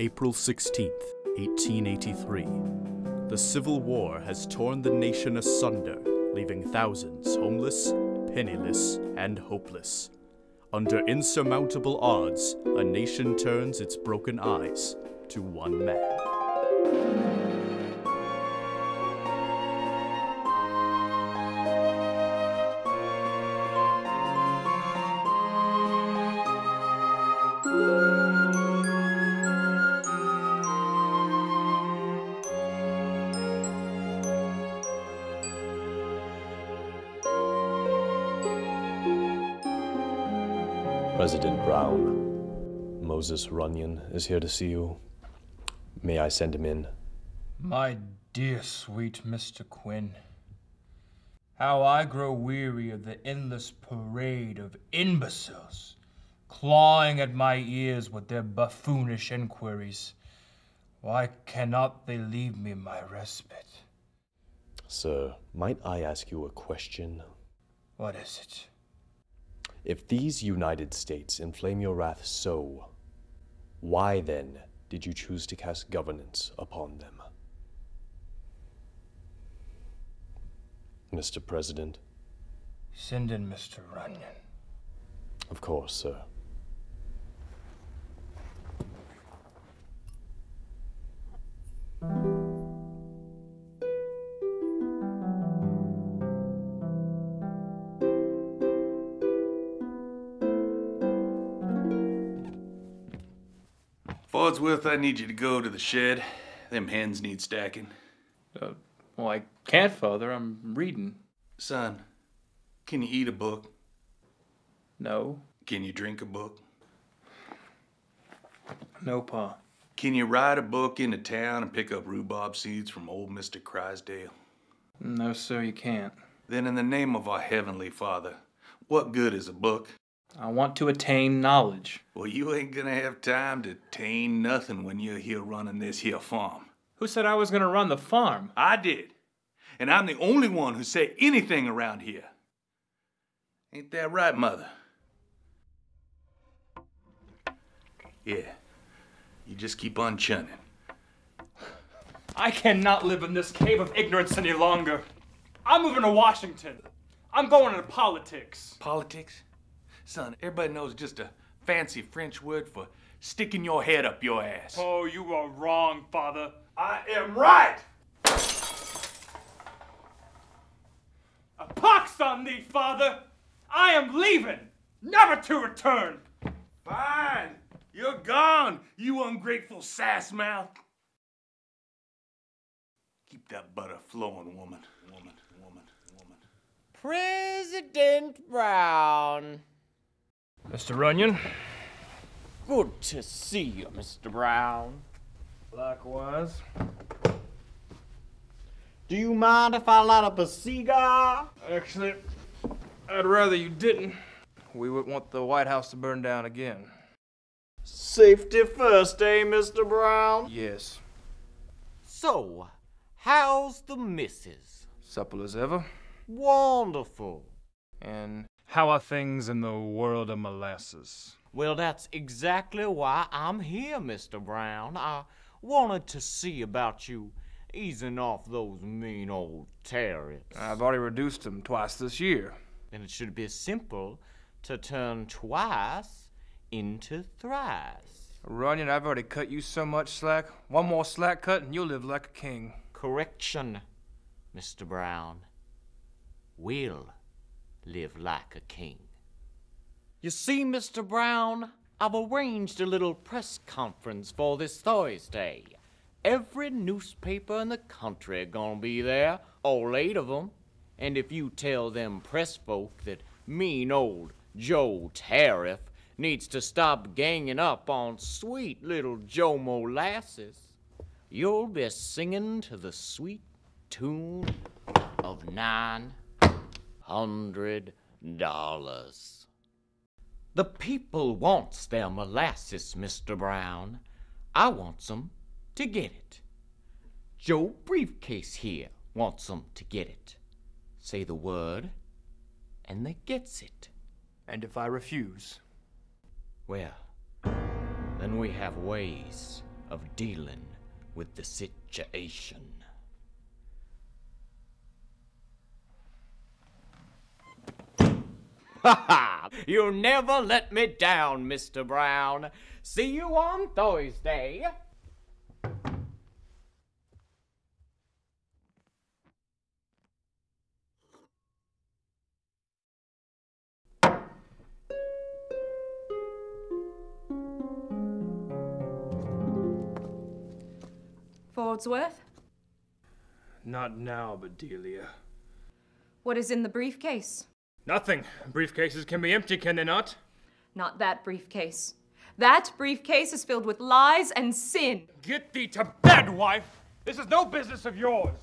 April 16th, 1883. The Civil War has torn the nation asunder, leaving thousands homeless, penniless, and hopeless. Under insurmountable odds, a nation turns its broken eyes to one man. President Brown, Moses Runyon is here to see you. May I send him in? My dear sweet Mr. Quinn, how I grow weary of the endless parade of imbeciles clawing at my ears with their buffoonish inquiries. Why cannot they leave me my respite? Sir, might I ask you a question? What is it? If these United States inflame your wrath so, why then did you choose to cast governance upon them? Mr. President? Send in Mr. Runyon. Of course, sir. Farnsworth, I need you to go to the shed. Them hens need stacking. Well, I can't, Father. I'm reading. Son, can you eat a book? No. Can you drink a book? No, Pa. Can you ride a book into town and pick up rhubarb seeds from old Mr. Crysdale? No, sir, you can't. Then in the name of our Heavenly Father, what good is a book? I want to attain knowledge. Well, you ain't gonna have time to attain nothing when you're here running this here farm. Who said I was gonna run the farm? I did. And I'm the only one who said anything around here. Ain't that right, Mother? Yeah. You just keep on chunning. I cannot live in this cave of ignorance any longer. I'm moving to Washington. I'm going into politics. Politics? Son, everybody knows just a fancy French word for sticking your head up your ass. Oh, you are wrong, Father. I am right! A pox on thee, Father! I am leaving, never to return. Fine. You're gone, you ungrateful sass mouth. Keep that butter flowing, woman. President Brown. Mr. Runyon? Good to see you, Mr. Brown. Likewise. Do you mind if I light up a cigar? Actually, I'd rather you didn't. We wouldn't want the White House to burn down again. Safety first, eh, Mr. Brown? Yes. So, how's the missus? Supple as ever. Wonderful. And how are things in the world of molasses? Well, that's exactly why I'm here, Mr. Brown. I wanted to see about you easing off those mean old tariffs. I've already reduced them twice this year. Then it should be simple to turn twice into thrice. Runyon, I've already cut you so much slack. One more slack cut and you'll live like a king. Correction, Mr. Brown. We'll live like a king. You see, Mr. Brown, I've arranged a little press conference for this Thursday. Every newspaper in the country gonna be there, all 8 of them. And if you tell them press folk that mean old Joe Tariff needs to stop ganging up on sweet little Joe Molasses, you'll be singing to the sweet tune of $900. The people wants their molasses, Mr. Brown. I wants 'em to get it. Joe Briefcase here wants 'em to get it. Say the word, and they gets it. And if I refuse? Well, then we have ways of dealing with the situation. Ha ha! You never let me down, Mr. Brown. See you on Thursday. Fordsworth? Not now, Bedelia. What is in the briefcase? Nothing. Briefcases can be empty, can they not? Not that briefcase. That briefcase is filled with lies and sin. Get thee to bed, wife! This is no business of yours!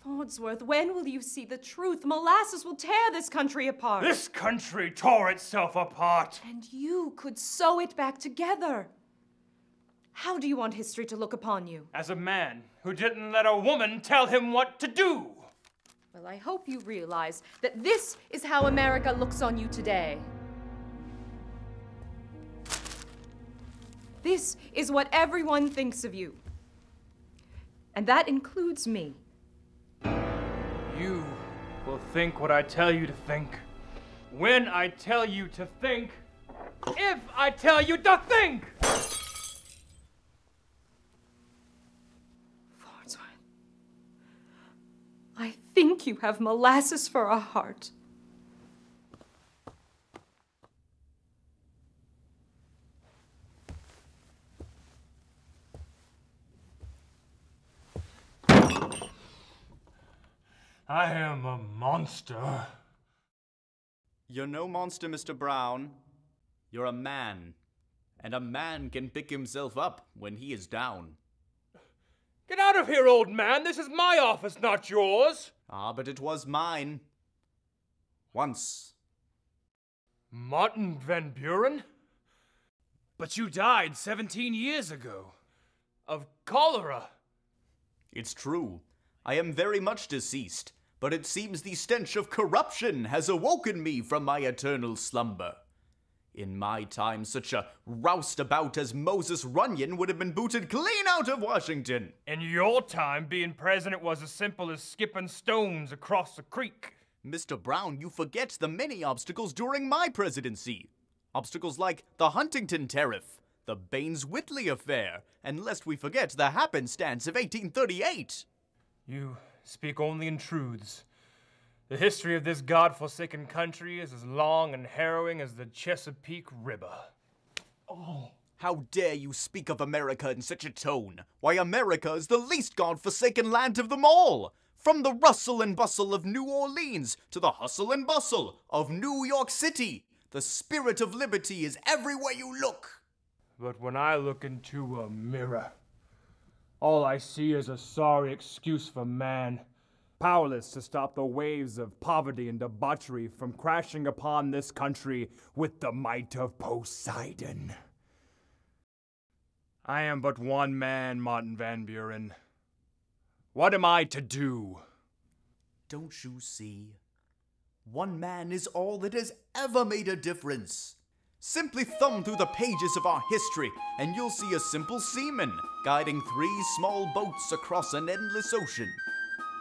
Fordsworth, when will you see the truth? Molasses will tear this country apart. This country tore itself apart! And you could sew it back together. How do you want history to look upon you? As a man who didn't let a woman tell him what to do! Well, I hope you realize that this is how America looks on you today. This is what everyone thinks of you. And that includes me. You will think what I tell you to think. When I tell you to think. If I tell you to think! Fordsworth, I think you have molasses for a heart. I am a monster. You're no monster, Mr. Brown. You're a man. And a man can pick himself up when he is down. Get out of here, old man! This is my office, not yours! Ah, but it was mine. Once. Martin Van Buren? But you died 17 years ago. Of cholera. It's true. I am very much deceased, but it seems the stench of corruption has awoken me from my eternal slumber. In my time, such a roustabout as Moses Runyon would have been booted clean out of Washington. In your time, being president was as simple as skipping stones across a creek. Mr. Brown, you forget the many obstacles during my presidency. Obstacles like the Huntington Tariff, the Baines-Whitley affair, and lest we forget the happenstance of 1838. You speak only in truths. The history of this God-forsaken country is as long and harrowing as the Chesapeake River. Oh. How dare you speak of America in such a tone? Why, America is the least God-forsaken land of them all! From the rustle and bustle of New Orleans to the hustle and bustle of New York City, the spirit of liberty is everywhere you look. But when I look into a mirror, all I see is a sorry excuse for man, powerless to stop the waves of poverty and debauchery from crashing upon this country with the might of Poseidon. I am but one man, Martin Van Buren. What am I to do? Don't you see? One man is all that has ever made a difference. Simply thumb through the pages of our history, and you'll see a simple seaman guiding 3 small boats across an endless ocean.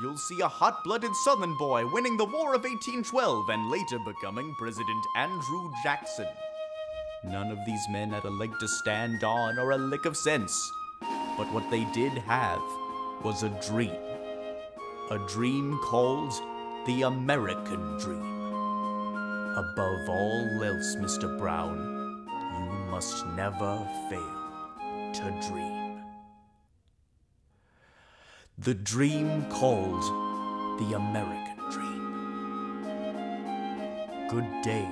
You'll see a hot-blooded Southern boy winning the War of 1812 and later becoming President Andrew Jackson. None of these men had a leg to stand on or a lick of sense, but what they did have was a dream. A dream called the American Dream. Above all else, Mr. Brown, you must never fail to dream. The dream called the American Dream. Good day,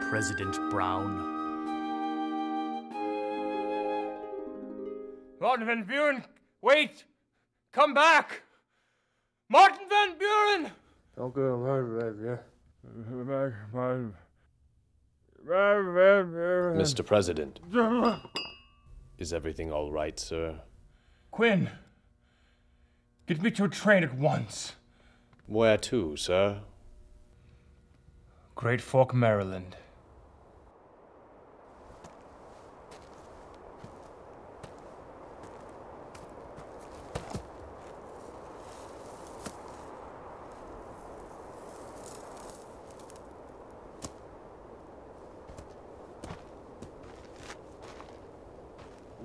President Brown. Martin Van Buren, wait! Come back! Martin Van Buren! Don't go away, Mr. President. Is everything all right, sir? Quinn, get me to a train at once. Where to, sir? Great Fork, Maryland.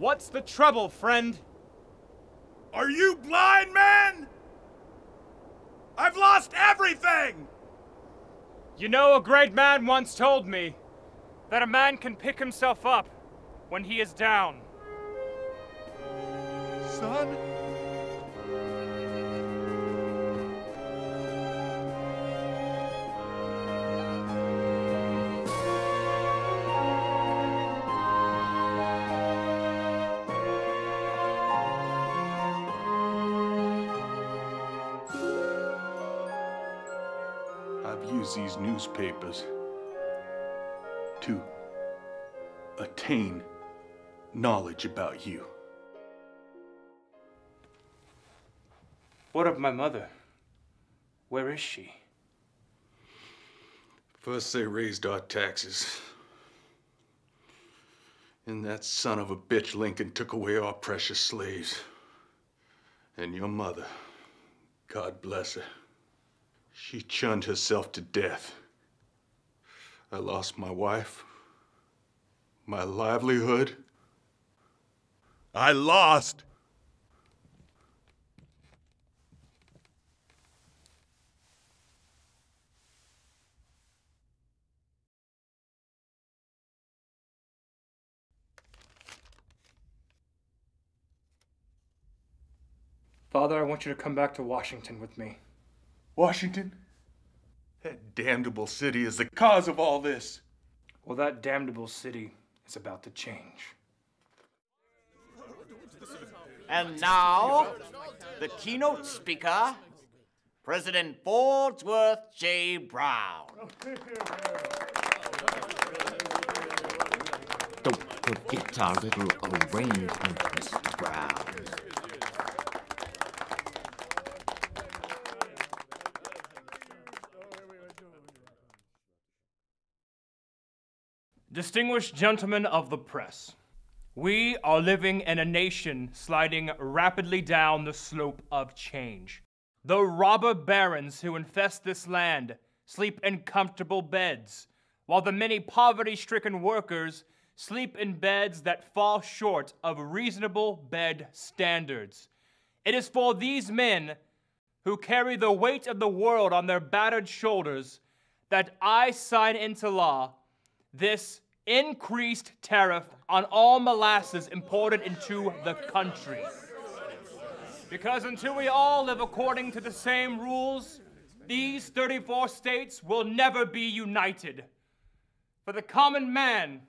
What's the trouble, friend? Are you blind, man? I've lost everything! You know, a great man once told me that a man can pick himself up when he is down. Son? I've used these newspapers to attain knowledge about you. What of my mother? Where is she? First they raised our taxes. And that son of a bitch Lincoln took away our precious slaves. And your mother, God bless her, she chunned herself to death. I lost my wife, my livelihood. I lost. Father, I want you to come back to Washington with me. Washington? That damnable city is the cause of all this. Well, that damnable city is about to change. And now, the keynote speaker, President Fordsworth J. Brown. Don't forget our little arrangement, Mr. Brown. Distinguished gentlemen of the press, we are living in a nation sliding rapidly down the slope of change. The robber barons who infest this land sleep in comfortable beds, while the many poverty-stricken workers sleep in beds that fall short of reasonable bed standards. It is for these men who carry the weight of the world on their battered shoulders that I sign into law this increased tariff on all molasses imported into the country. Because until we all live according to the same rules, these 34 states will never be united. For the common man,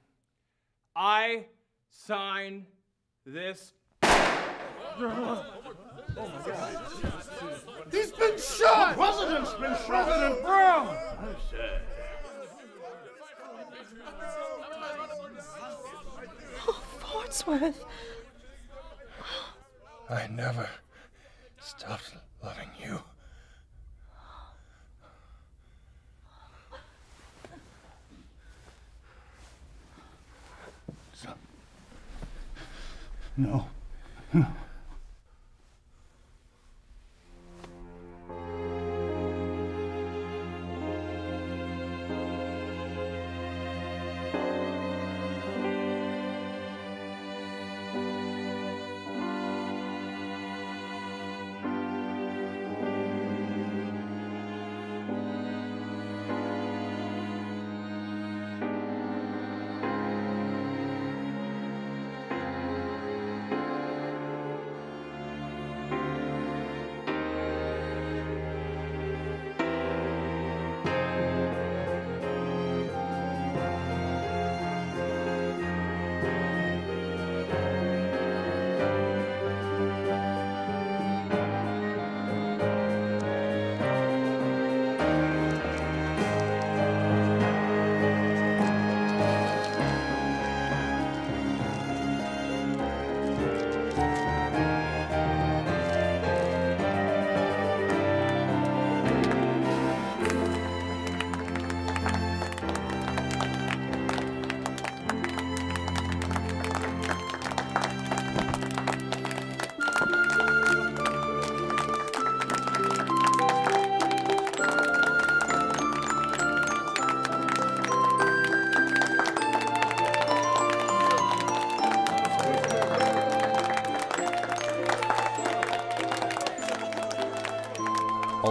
I sign this. He's been shot! The president's been shot! President Brown! Oh, Fordsworth. I never stopped loving you. Son. No.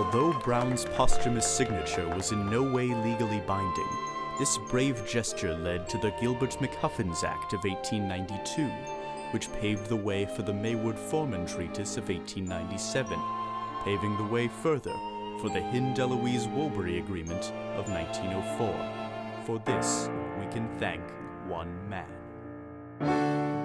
Although Brown's posthumous signature was in no way legally binding, this brave gesture led to the Gilbert-McCuffins Act of 1892, which paved the way for the Maywood-Foreman Treatise of 1897, paving the way further for the Hind-Eloise-Wolbury Agreement of 1904. For this, we can thank one man.